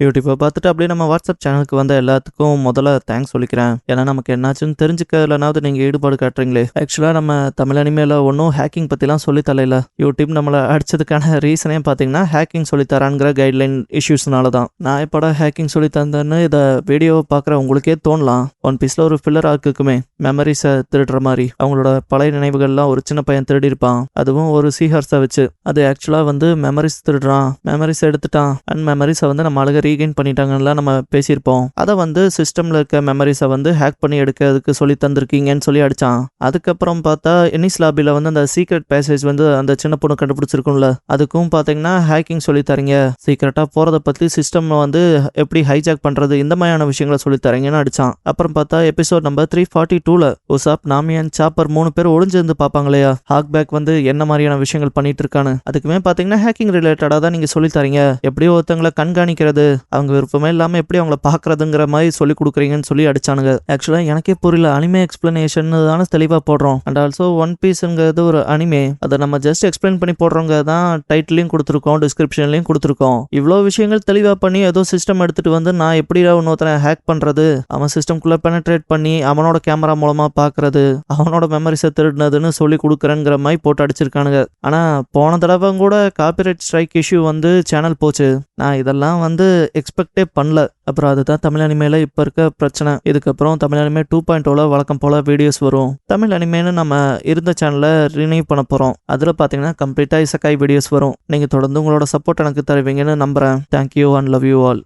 யூடியூப்பை பார்த்துட்டு அப்படியே நம்ம வாட்ஸ்அப் சேனலுக்கு வந்த எல்லாத்துக்கும் முதல்ல தேங்க்ஸ் சொல்லிக்கிறேன். ஏன்னா நமக்கு என்னாச்சுன்னு தெரிஞ்சுக்கிறதுலனாவது நீங்கள் ஈடுபாடு காட்டுறீங்களே. ஆக்சுவலாக நம்ம தமிழ் அனிமேல ஒன்றும் ஹேக்கிங் பற்றிலாம் சொல்லித்தரல. யூடியூப் நம்மளை அடிச்சதுக்கான ரீசனே பார்த்தீங்கன்னா ஹேக்கிங் சொல்லித்தரான்ங்கிற கைட்லைன் இஷ்யூஸ்னால தான். நான் எப்படா ஹேக்கிங் சொல்லி தந்தேன்னு இதை வீடியோவை பார்க்குற உங்களுக்கே தோணலாம். ஒன் பீஸில் ஒரு ஃபில்லர் ஆர்க்குக்குமே மெமரிஸை திருடுற மாதிரி அவங்களோட பழைய நினைவுகள்லாம் ஒரு சின்ன பையன் திருடி இருப்பான். அதுவும் ஒரு சீஹர்ஸை வச்சு. அது ஆக்சுவலாக வந்து மெமரிஸ் திருடுறான், மெமரிஸ் எடுத்துட்டான், அண்ட் மெமரிஸை வந்து நம்ம அழகாக ரீகெயின் பண்ணிட்டாங்கலாம் நம்ம பேசியிருப்போம். அதை வந்து சிஸ்டமில் இருக்க மெமரிஸை வந்து ஹேக் பண்ணி எடுக்கிறதுக்கு சொல்லி தந்திருக்கீங்கன்னு சொல்லி அடிச்சான். அதுக்கப்புறம் பார்த்தா எனிஸ் லாபியில் வந்து அந்த சீக்ரெட் பேசேஜ் வந்து அந்த சின்ன பொண்ணு கண்டுபிடிச்சிருக்கும்ல, அதுக்கும் பார்த்தீங்கன்னா ஹேக்கிங் சொல்லி தரீங்க, சீக்ரெட்டாக போகிறத பற்றி சிஸ்டம் வந்து எப்படி ஹைஜாக் பண்ணுறது, இந்த மாதிரியான விஷயங்களை சொல்லி தரீங்கன்னு அடிச்சான். அப்புறம் பார்த்தா எபிசோட் நம்பர் 342ல உசாப், நாமி அண்ட் சாப்பர் 3 பேர் ஒளிஞ்சிருந்து பார்ப்பாங்க இல்லையா, ஹாக் பேக் வந்து என்ன மாதிரியான விஷயங்கள் பண்ணிட்டு இருக்கான்னு. அதுக்குமே பார்த்தீங்கன்னா ஹேக்கிங் ரிலேட்டடாக தான் நீங்கள் சொல்லி தரீங்க. எப்படி ஒருத்தங்களை கண்காணிக்கிறது, அவங்க விருப்பமே இல்லாமல் எப்படி அவங்கள பார்க்கறதுங்கிற மாதிரி சொல்லி கொடுக்குறீங்கன்னு சொல்லி அடிச்சானுங்க. ஆக்சுவலாக எனக்கே புரியல, அனிமே எக்ஸ்பிளனேஷன் தானே தெளிவாக போடுறோம். அண்ட் ஆல்சோ ஒன் பீஸ்ங்கிறது ஒரு அனிமே, அதை நம்ம ஜஸ்ட் எக்ஸ்பிளைன் பண்ணி போடுறவங்க தான் டைட்டிலையும் கொடுத்துருக்கோம், டிஸ்கிரிப்ஷன்லையும் கொடுத்துருக்கோம். இவ்வளோ விஷயங்கள் தெளிவாக பண்ணி ஏதோ சிஸ்டம் எடுத்துட்டு வந்து நான் எப்படி இன்னொருத்தனை ஹேக் பண்ணுறது, அவன் சிஸ்டம்குள்ளே பெனட்ரேட் பண்ணி அவனோட கேமரா மூலமாக பார்க்கறது, அவனோட மெமரிஸை திருடுனதுன்னு சொல்லி கொடுக்குறேங்கிற மாதிரி போட்டு அடிச்சிருக்கானுங்க. ஆனால் போன தடவை கூட காப்பிரைட் ஸ்ட்ரைக் இஷ்யூ வந்து சேனல் போச்சு. நான் இதெல்லாம் வந்து எக்ஸ்பெக்டே பண்ணல. அப்புறம் அதுதான் தமிழ் அனிமேல இப்போ இருக்க பிரச்சனை. இதுக்கப்புறம் தமிழ் அனிமே 2.0 வழக்கம் போல் வீடியோஸ் வரும். தமிழ் அனிமேன்னு நம்ம இருந்த சேனலை ரினியூ பண்ண போகிறோம். அதில் பார்த்தீங்கன்னா கம்ப்ளீட்டாக இசக்காய் வீடியோஸ் வரும். நீங்கள் தொடர்ந்து உங்களோட சப்போர்ட் எனக்கு தருவீங்கன்னு நம்புகிறேன். Thank you and love you all.